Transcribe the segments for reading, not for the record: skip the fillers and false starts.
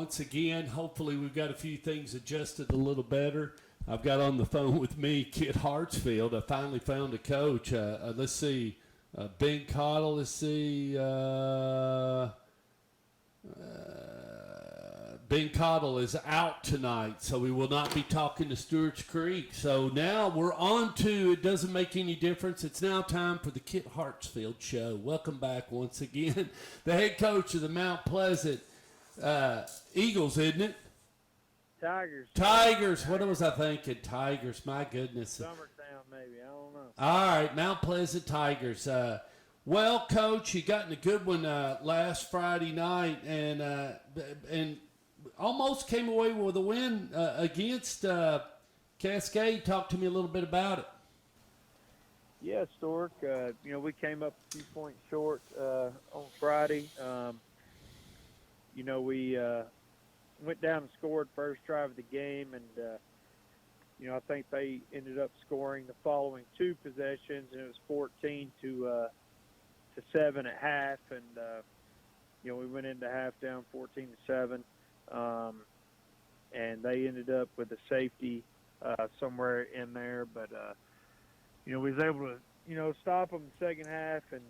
once again. Hopefully we've got a few things adjusted a little better. I've got on the phone with me Kit Hartsfield. I finally found a coach. Let's see. Ben Cottle, let's see. Ben Cottle is out tonight, so we will not be talking to Stewart's Creek. So now we're on to It Doesn't Make Any Difference. It's now time for the Kit Hartsfield Show. Welcome back once again. The head coach of the Mount Pleasant Eagles, isn't it? Tigers. Tigers. What was I thinking? Tigers. My goodness. Summertown, maybe. I don't know. All right, Mount Pleasant Tigers. Well, Coach, you got in a good one last Friday night, and almost came away with a win against Cascade. Talk to me a little bit about it. Yeah, Stork. We came up a few points short on Friday. We went down and scored first drive of the game, and I think they ended up scoring the following two possessions, and it was 14 to 7 at half, and we went into half down 14-7, and they ended up with a safety somewhere in there, but we was able to stop them in the second half and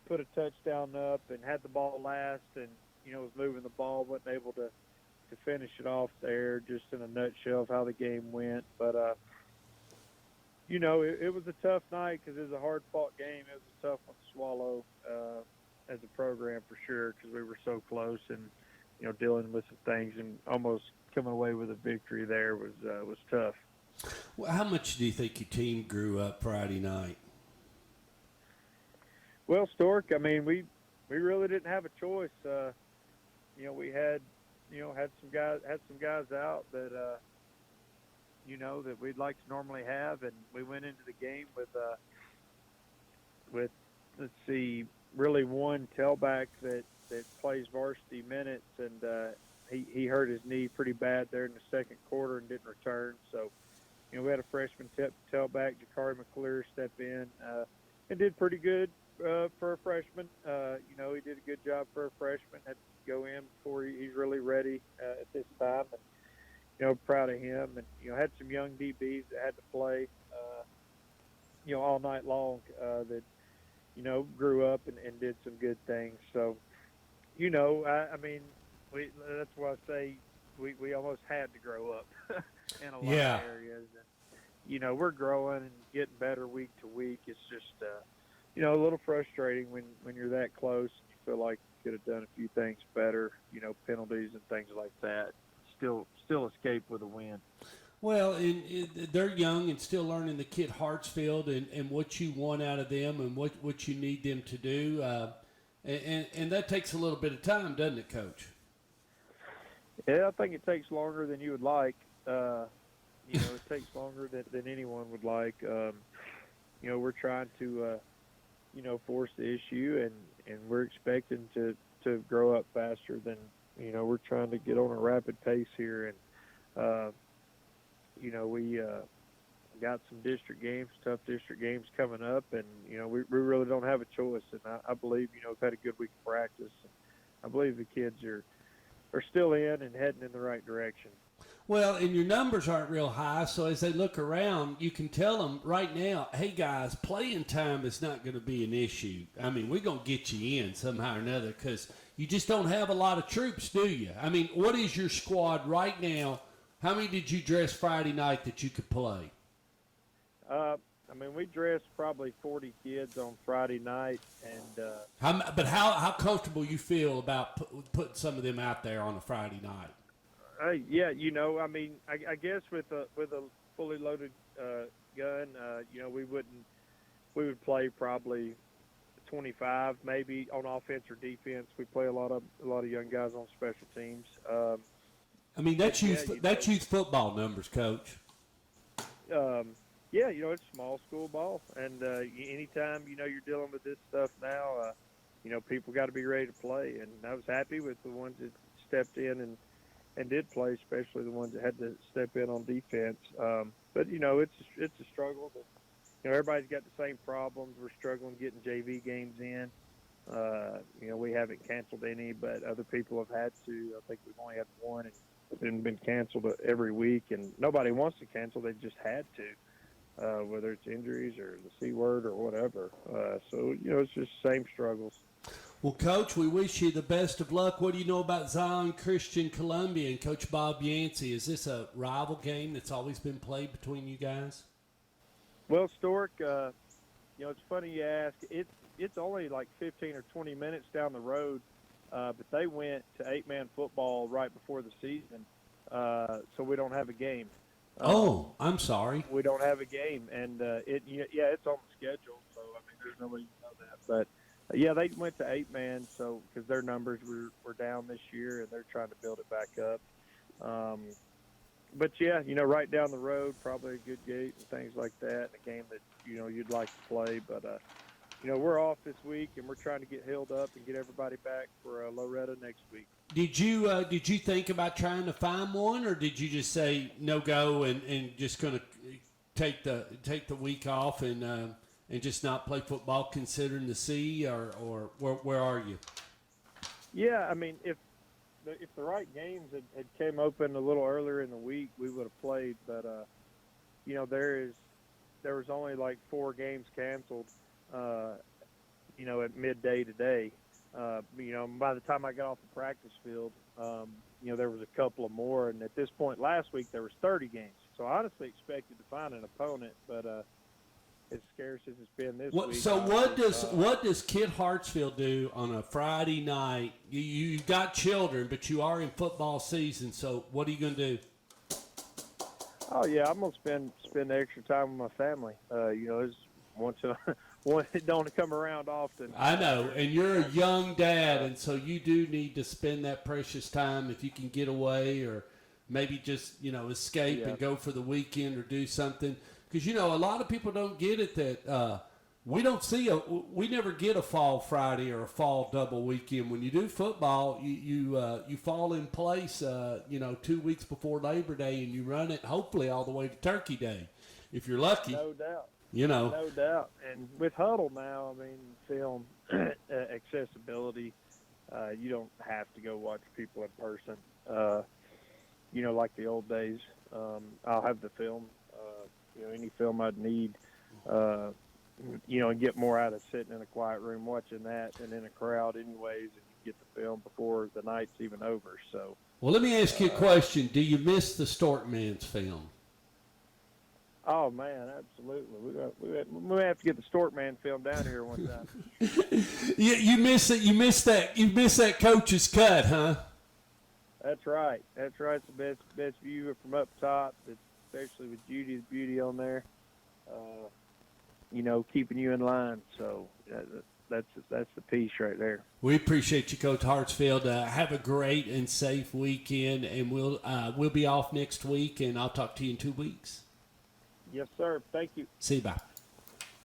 put a touchdown up and had the ball last, and was moving the ball, wasn't able to finish it off there, just in a nutshell of how the game went. But, it was a tough night because it was a hard-fought game. It was a tough one to swallow as a program for sure, because we were so close and, dealing with some things, and almost coming away with a victory there was tough. Well, how much do you think your team grew up Friday night? Well, Stork, I mean, we really didn't have a choice. We had some guys out that that we'd like to normally have, and we went into the game with let's see, really one tailback that plays varsity minutes, and he hurt his knee pretty bad there in the second quarter and didn't return. So we had a freshman tailback, Jakari McClure, step in and did pretty good for a freshman. He did a good job for a freshman. Had to go in before he's really ready at this time, and proud of him. And had some young DBs that had to play all night long that grew up and did some good things. So that's why I say we almost had to grow up in a lot of areas. And we're growing and getting better week to week. It's just a little frustrating when you're that close. You feel like you could have done a few things better, penalties and things like that. Still escape with a win. Well, they're young and still learning the Kit Hartsfield and what you want out of them and what you need them to do. And that takes a little bit of time, doesn't it, Coach? Yeah, I think it takes longer than you would like. It takes longer than anyone would like. We're trying to force the issue, and we're expecting to grow up faster than, we're trying to get on a rapid pace here. And, we got some tough district games coming up, and, we really don't have a choice. And I believe, we've had a good week of practice. And I believe the kids are still in and heading in the right direction. Well, and your numbers aren't real high, so as they look around, you can tell them right now, hey, guys, playing time is not going to be an issue. I mean, we're going to get you in somehow or another because you just don't have a lot of troops, do you? I mean, what is your squad right now? How many did you dress Friday night that you could play? We dressed probably 40 kids on Friday night. And how comfortable you feel about putting some of them out there on a Friday night? Yeah, I guess with a fully loaded gun, we would play probably 25 maybe on offense or defense. We play a lot of young guys on special teams. That's youth football numbers, Coach. It's small school ball, and anytime you're dealing with this stuff now, people got to be ready to play. And I was happy with the ones that stepped in and did play, especially the ones that had to step in on defense. But it's a struggle. Everybody's got the same problems. We're struggling getting JV games in. We haven't canceled any, but other people have had to. I think we've only had one, and it's been canceled every week, and nobody wants to cancel. They just had to, whether it's injuries or the C word or whatever. So it's just same struggles. Well, Coach, we wish you the best of luck. What do you know about Zion Christian Columbia and Coach Bob Yancey? Is this a rival game that's always been played between you guys? Well, Stork, it's funny you ask. It's only like 15 or 20 minutes down the road, but they went to 8-man football right before the season, so we don't have a game. I'm sorry. We don't have a game, and it's on the schedule, so there's no way you know that. But they went to 8-man, so because their numbers were down this year, and they're trying to build it back up. But right down the road, probably a good gate and things like that. A game that you'd like to play, but we're off this week, and we're trying to get healed up and get everybody back for Loretta next week. Did you think about trying to find one, or did you just say no go and just going to take the week off and just not play football, considering the C, or where are you? Yeah, if the right games had came open a little earlier in the week, we would have played. But there was only like 4 games canceled. At midday today. By the time I got off the practice field, there was a couple of more, and at this point last week there was 30 games. So I honestly expected to find an opponent, but as scarce as it's been this week. So what does Kid Hartsfield do on a Friday night? You've got children, but you are in football season. So what are you going to do? Oh yeah, I'm gonna spend extra time with my family. It's one that don't come around often. I know, and you're a young dad, and so you do need to spend that precious time if you can get away, or maybe just escape and go for the weekend or do something. Because a lot of people don't get it that we never get a fall Friday or a fall double weekend. When you do football, you fall in place 2 weeks before Labor Day, and you run it hopefully all the way to Turkey Day, if you're lucky. No doubt. No doubt. And with Huddle now, film accessibility, you don't have to go watch people in person. Like the old days. I'll have the film, any film I'd need, and get more out of sitting in a quiet room watching that and in a crowd anyways, and you get the film before the night's even over. So. Well, let me ask you a question. Do you miss the Storkman's film? Oh man, absolutely. We have to get the Storkman film down here one time. You miss it. You miss that coach's cut, huh? That's right. It's the best view from up top, especially with Judy's beauty on there. Keeping you in line. So that's the piece right there. We appreciate you, Coach Hartsfield. Have a great and safe weekend, and we'll be off next week, and I'll talk to you in 2 weeks. Yes, sir. Thank you. See you. Bye.